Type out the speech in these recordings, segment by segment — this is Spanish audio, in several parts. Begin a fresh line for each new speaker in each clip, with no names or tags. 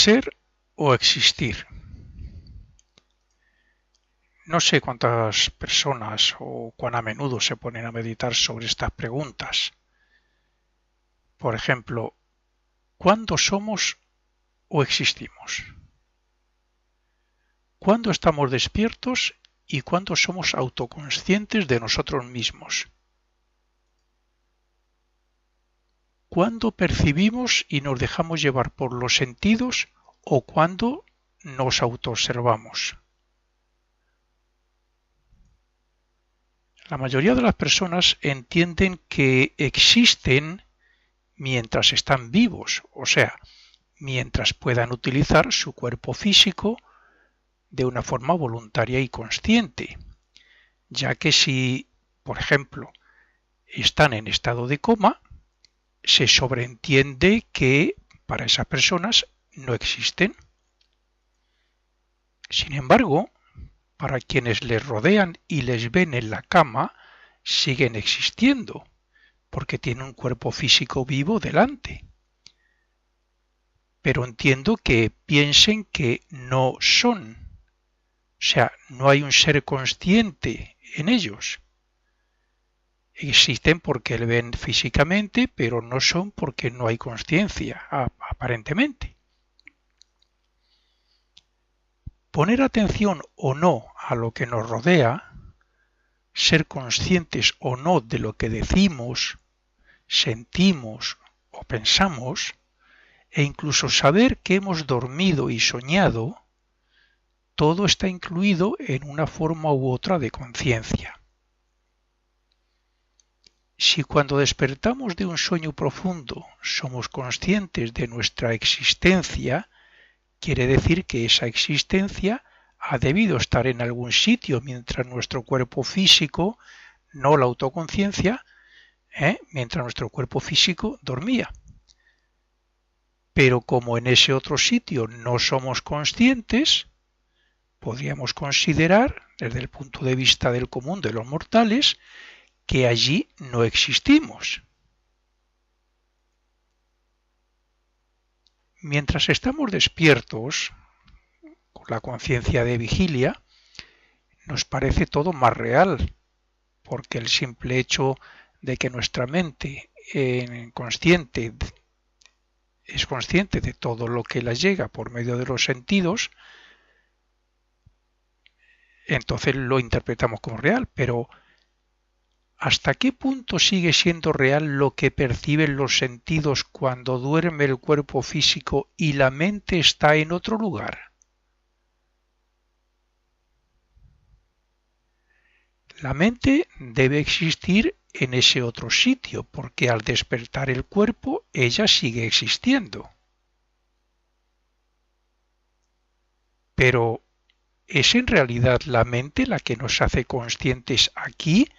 ser o existir. No sé cuántas personas o cuán a menudo se ponen a meditar sobre estas preguntas. Por ejemplo, ¿cuándo somos o existimos? ¿Cuándo estamos despiertos y cuándo somos autoconscientes de nosotros mismos? ¿Cuándo percibimos y nos dejamos llevar por los sentidos o cuándo nos autoobservamos? La mayoría de las personas entienden que existen mientras están vivos, o sea, mientras puedan utilizar su cuerpo físico de una forma voluntaria y consciente, ya que si, por ejemplo, están en estado de coma, se sobreentiende que para esas personas no existen. Sin embargo, para quienes les rodean y les ven en la cama, siguen existiendo, porque tienen un cuerpo físico vivo delante. Pero entiendo que piensen que no son. O sea, no hay un ser consciente en ellos. Existen porque le ven físicamente, pero no son porque no hay consciencia, aparentemente. Poner atención o no a lo que nos rodea, ser conscientes o no de lo que decimos, sentimos o pensamos, e incluso saber que hemos dormido y soñado, todo está incluido en una forma u otra de conciencia. Si cuando despertamos de un sueño profundo somos conscientes de nuestra existencia, quiere decir que esa existencia ha debido estar en algún sitio mientras nuestro cuerpo físico, no la autoconciencia, mientras nuestro cuerpo físico dormía. Pero como en ese otro sitio no somos conscientes, podríamos considerar, desde el punto de vista del común de los mortales, que allí no existimos. Mientras estamos despiertos, con la conciencia de vigilia, nos parece todo más real, porque el simple hecho de que nuestra mente es consciente de todo lo que la llega por medio de los sentidos, entonces lo interpretamos como real, pero ¿hasta qué punto sigue siendo real lo que perciben los sentidos cuando duerme el cuerpo físico y la mente está en otro lugar? La mente debe existir en ese otro sitio, porque al despertar el cuerpo, ella sigue existiendo. Pero, ¿es en realidad la mente la que nos hace conscientes aquí,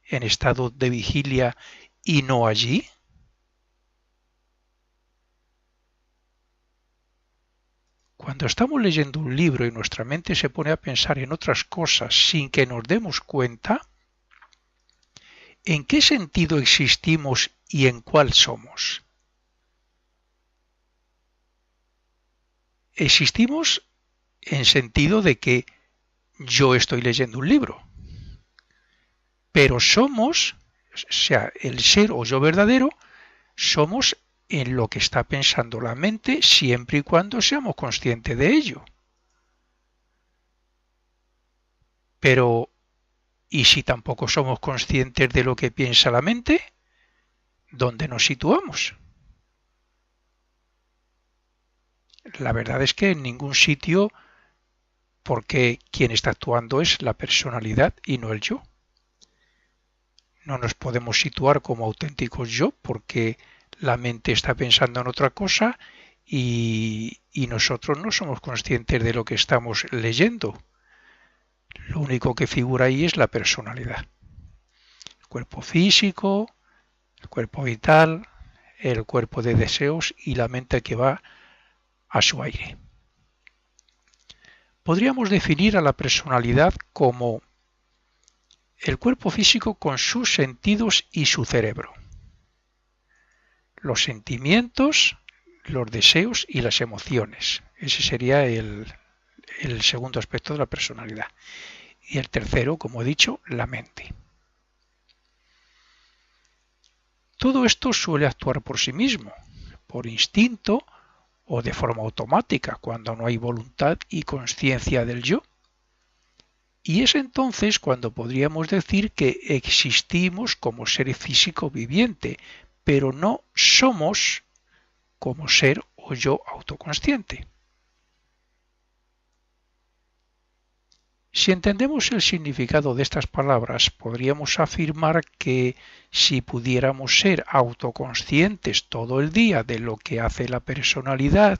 en estado de vigilia, y no allí? Cuando estamos leyendo un libro y nuestra mente se pone a pensar en otras cosas sin que nos demos cuenta, ¿en qué sentido existimos y en cuál somos? Existimos en sentido de que yo estoy leyendo un libro, pero somos, o sea, el ser o yo verdadero, somos en lo que está pensando la mente siempre y cuando seamos conscientes de ello. Pero, ¿y si tampoco somos conscientes de lo que piensa la mente? ¿Dónde nos situamos? La verdad es que en ningún sitio, porque quien está actuando es la personalidad y no el yo. No nos podemos situar como auténticos yo porque la mente está pensando en otra cosa y nosotros no somos conscientes de lo que estamos leyendo. Lo único que figura ahí es la personalidad. El cuerpo físico, el cuerpo vital, el cuerpo de deseos y la mente que va a su aire. Podríamos definir a la personalidad como el cuerpo físico con sus sentidos y su cerebro. Los sentimientos, los deseos y las emociones. Ese sería el segundo aspecto de la personalidad. Y el tercero, como he dicho, la mente. Todo esto suele actuar por sí mismo, por instinto o de forma automática, cuando no hay voluntad y conciencia del yo. Y es entonces cuando podríamos decir que existimos como ser físico viviente, pero no somos como ser o yo autoconsciente. Si entendemos el significado de estas palabras, podríamos afirmar que si pudiéramos ser autoconscientes todo el día de lo que hace la personalidad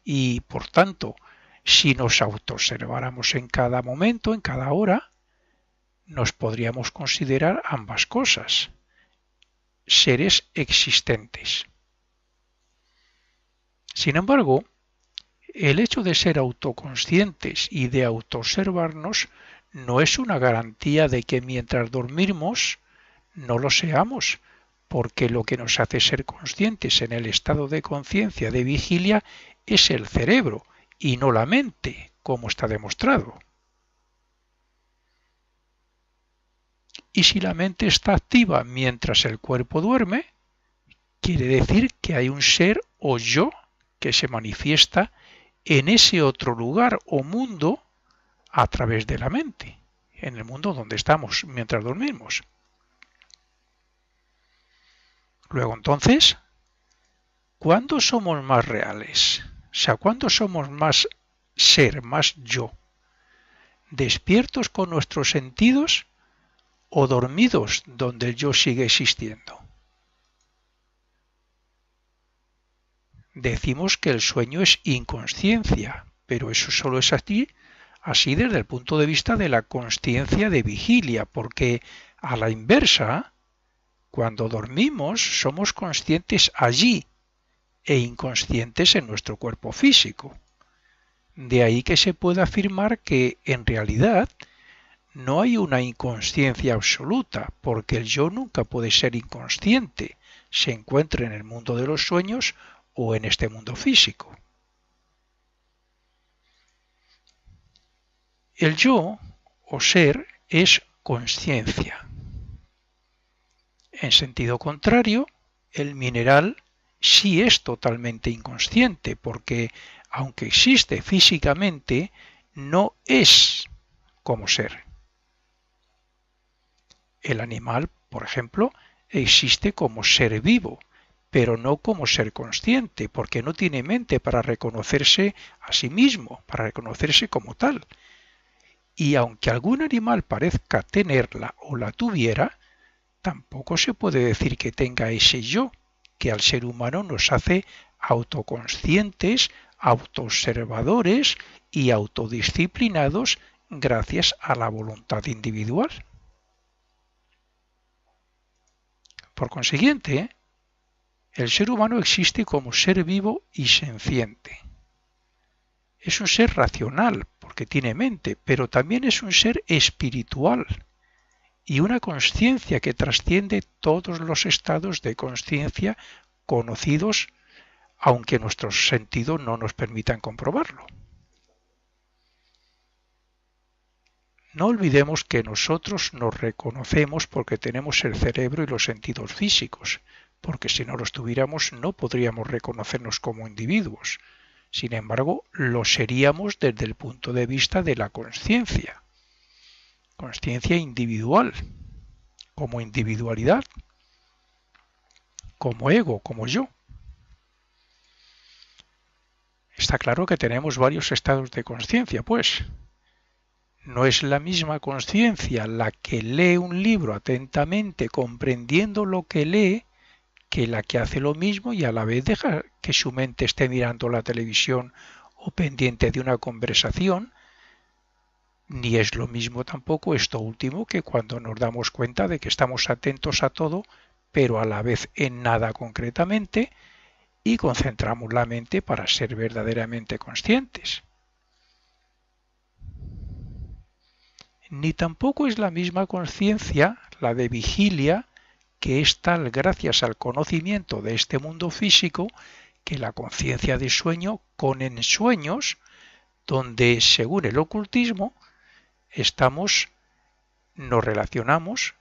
y, por tanto, si nos autoobserváramos en cada momento, en cada hora, nos podríamos considerar ambas cosas, seres existentes. Sin embargo, el hecho de ser autoconscientes y de autoobservarnos no es una garantía de que mientras dormimos no lo seamos, porque lo que nos hace ser conscientes en el estado de conciencia de vigilia es el cerebro y no la mente, como está demostrado. Y si la mente está activa mientras el cuerpo duerme, quiere decir que hay un ser o yo que se manifiesta en ese otro lugar o mundo a través de la mente, en el mundo donde estamos mientras dormimos. Luego entonces, ¿cuándo somos más reales? O sea, ¿cuándo somos más ser, más yo? ¿Despiertos con nuestros sentidos o dormidos donde el yo sigue existiendo? Decimos que el sueño es inconsciencia, pero eso solo es así desde el punto de vista de la consciencia de vigilia, porque a la inversa, cuando dormimos somos conscientes allí e inconscientes en nuestro cuerpo físico. De ahí que se puede afirmar que en realidad no hay una inconsciencia absoluta, porque el yo nunca puede ser inconsciente, se encuentre en el mundo de los sueños o en este mundo físico. El yo o ser es conciencia. En sentido contrario, el mineral sí es totalmente inconsciente, porque aunque existe físicamente, no es como ser. El animal, por ejemplo, existe como ser vivo, pero no como ser consciente, porque no tiene mente para reconocerse a sí mismo, para reconocerse como tal. Y aunque algún animal parezca tenerla o la tuviera, tampoco se puede decir que tenga ese yo, que al ser humano nos hace autoconscientes, autoobservadores y autodisciplinados gracias a la voluntad individual. Por consiguiente, el ser humano existe como ser vivo y senciente. Es un ser racional, porque tiene mente, pero también es un ser espiritual y una consciencia que trasciende todos los estados de consciencia conocidos, aunque nuestros sentidos no nos permitan comprobarlo. No olvidemos que nosotros nos reconocemos porque tenemos el cerebro y los sentidos físicos, porque si no los tuviéramos no podríamos reconocernos como individuos. Sin embargo, lo seríamos desde el punto de vista de la consciencia individual, como individualidad, como ego, como yo. Está claro que tenemos varios estados de conciencia, pues. No es la misma conciencia la que lee un libro atentamente, comprendiendo lo que lee, que la que hace lo mismo y a la vez deja que su mente esté mirando la televisión o pendiente de una conversación. Ni es lo mismo tampoco esto último que cuando nos damos cuenta de que estamos atentos a todo, pero a la vez en nada concretamente, y concentramos la mente para ser verdaderamente conscientes. Ni tampoco es la misma conciencia, la de vigilia, que es tal gracias al conocimiento de este mundo físico, que la conciencia de sueño con ensueños, donde según el ocultismo nos relacionamos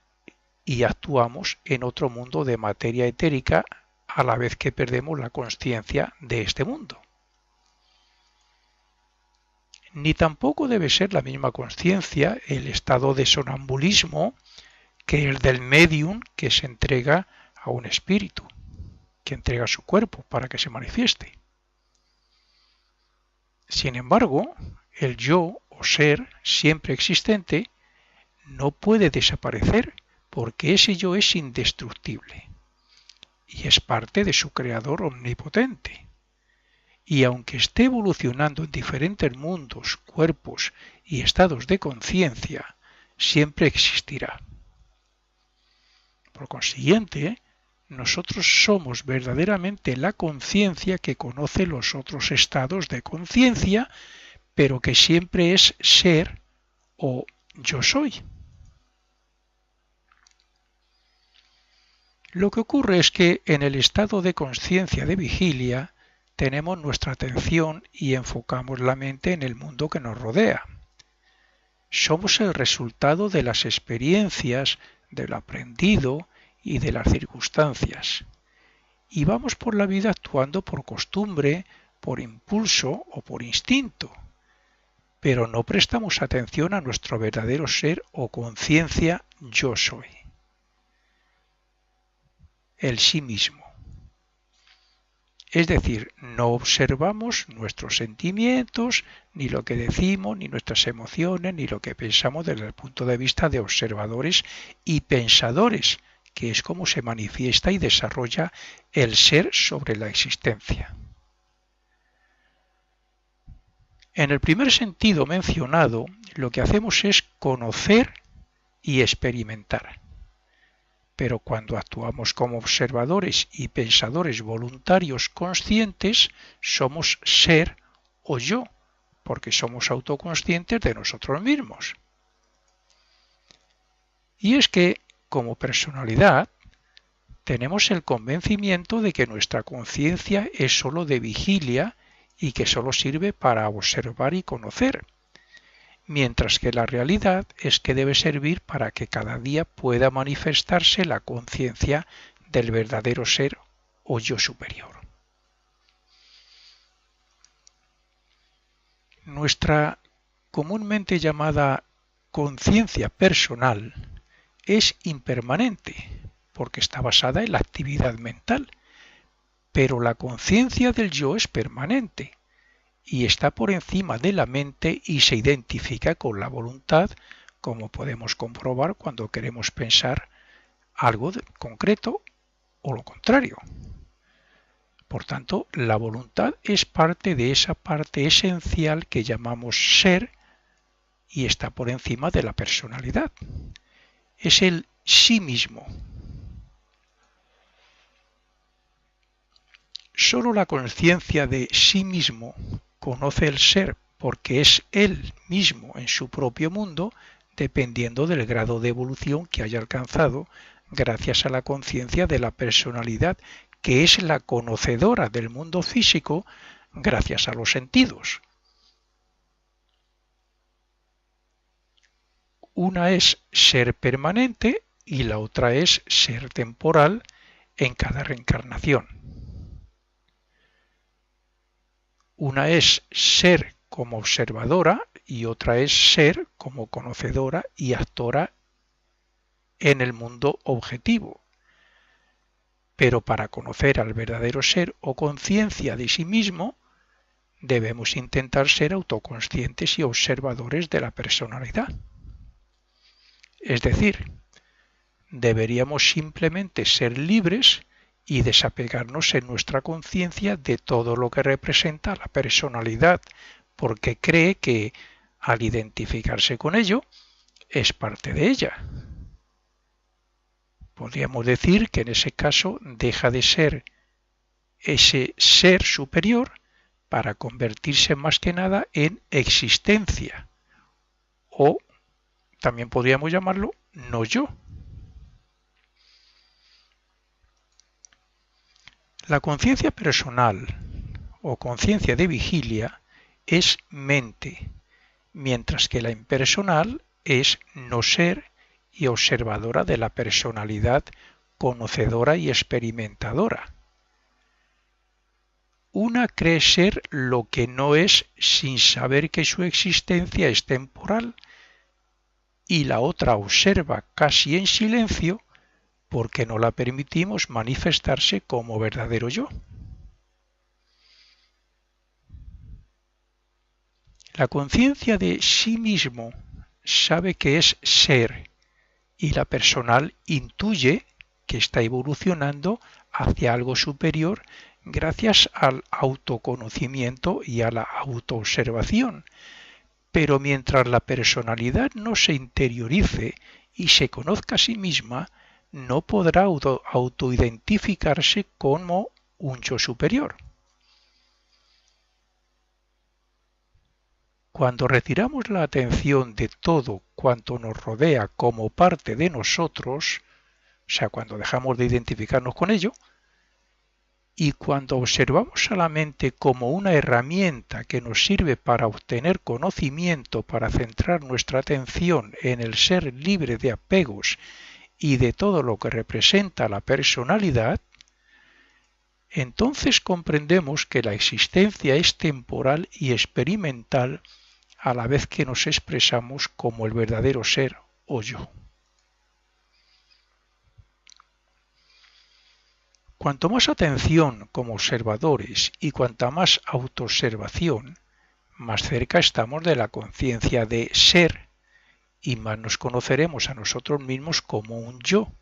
y actuamos en otro mundo de materia etérica a la vez que perdemos la conciencia de este mundo. Ni tampoco debe ser la misma conciencia el estado de sonambulismo que el del médium que se entrega a un espíritu, que entrega su cuerpo para que se manifieste. Sin embargo, el yo o ser siempre existente no puede desaparecer porque ese yo es indestructible y es parte de su creador omnipotente. Y aunque esté evolucionando en diferentes mundos, cuerpos y estados de conciencia, siempre existirá. Por consiguiente, nosotros somos verdaderamente la conciencia que conoce los otros estados de conciencia, pero que siempre es ser o yo soy. Lo que ocurre es que en el estado de conciencia de vigilia tenemos nuestra atención y enfocamos la mente en el mundo que nos rodea. Somos el resultado de las experiencias, de lo aprendido y de las circunstancias. Y vamos por la vida actuando por costumbre, por impulso o por instinto, pero no prestamos atención a nuestro verdadero ser o conciencia yo soy, el sí mismo. Es decir, no observamos nuestros sentimientos, ni lo que decimos, ni nuestras emociones, ni lo que pensamos desde el punto de vista de observadores y pensadores, que es como se manifiesta y desarrolla el ser sobre la existencia. En el primer sentido mencionado, lo que hacemos es conocer y experimentar. Pero cuando actuamos como observadores y pensadores voluntarios conscientes, somos ser o yo, porque somos autoconscientes de nosotros mismos. Y es que, como personalidad, tenemos el convencimiento de que nuestra conciencia es sólo de vigilia y que sólo sirve para observar y conocer, mientras que la realidad es que debe servir para que cada día pueda manifestarse la conciencia del verdadero ser o yo superior. Nuestra comúnmente llamada conciencia personal es impermanente porque está basada en la actividad mental, pero la conciencia del yo es permanente y está por encima de la mente y se identifica con la voluntad, como podemos comprobar cuando queremos pensar algo concreto o lo contrario. Por tanto, la voluntad es parte de esa parte esencial que llamamos ser y está por encima de la personalidad. Es el sí mismo. Solo la conciencia de sí mismo conoce el ser porque es él mismo en su propio mundo, dependiendo del grado de evolución que haya alcanzado gracias a la conciencia de la personalidad, que es la conocedora del mundo físico gracias a los sentidos. Una es ser permanente y la otra es ser temporal en cada reencarnación. Una es ser como observadora y otra es ser como conocedora y actora en el mundo objetivo. Pero para conocer al verdadero ser o conciencia de sí mismo, debemos intentar ser autoconscientes y observadores de la personalidad. Es decir, deberíamos simplemente ser libres y desapegarnos en nuestra conciencia de todo lo que representa la personalidad, porque cree que, al identificarse con ello, es parte de ella. Podríamos decir que en ese caso deja de ser ese ser superior para convertirse más que nada en existencia, o también podríamos llamarlo no yo. La conciencia personal o conciencia de vigilia es mente, mientras que la impersonal es no ser y observadora de la personalidad conocedora y experimentadora. Una cree ser lo que no es sin saber que su existencia es temporal y la otra observa casi en silencio porque no la permitimos manifestarse como verdadero yo. La conciencia de sí mismo sabe que es ser y la personal intuye que está evolucionando hacia algo superior gracias al autoconocimiento y a la autoobservación. Pero mientras la personalidad no se interiorice y se conozca a sí misma, no podrá autoidentificarse como un yo superior. Cuando retiramos la atención de todo cuanto nos rodea como parte de nosotros, o sea, cuando dejamos de identificarnos con ello, y cuando observamos a la mente como una herramienta que nos sirve para obtener conocimiento, para centrar nuestra atención en el ser libre de apegos y de todo lo que representa la personalidad, entonces comprendemos que la existencia es temporal y experimental a la vez que nos expresamos como el verdadero ser o yo. Cuanto más atención como observadores y cuanta más autoobservación, más cerca estamos de la conciencia de ser y más nos conoceremos a nosotros mismos como un yo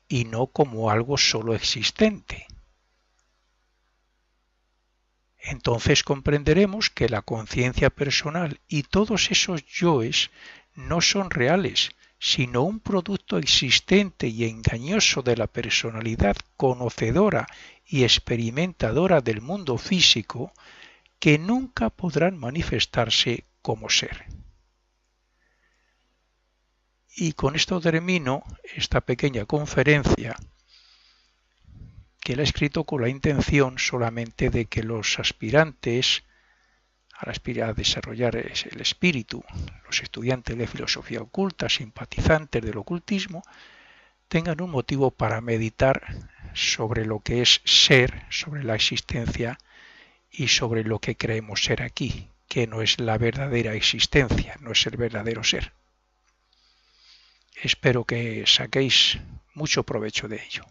y no como algo solo existente. Entonces comprenderemos que la conciencia personal y todos esos yoes no son reales, sino un producto existente y engañoso de la personalidad conocedora y experimentadora del mundo físico que nunca podrán manifestarse como ser. Y con esto termino esta pequeña conferencia que la he escrito con la intención solamente de que los aspirantes a desarrollar el espíritu, los estudiantes de filosofía oculta, simpatizantes del ocultismo, tengan un motivo para meditar sobre lo que es ser, sobre la existencia y sobre lo que creemos ser aquí, que no es la verdadera existencia, no es el verdadero ser. Espero que saquéis mucho provecho de ello.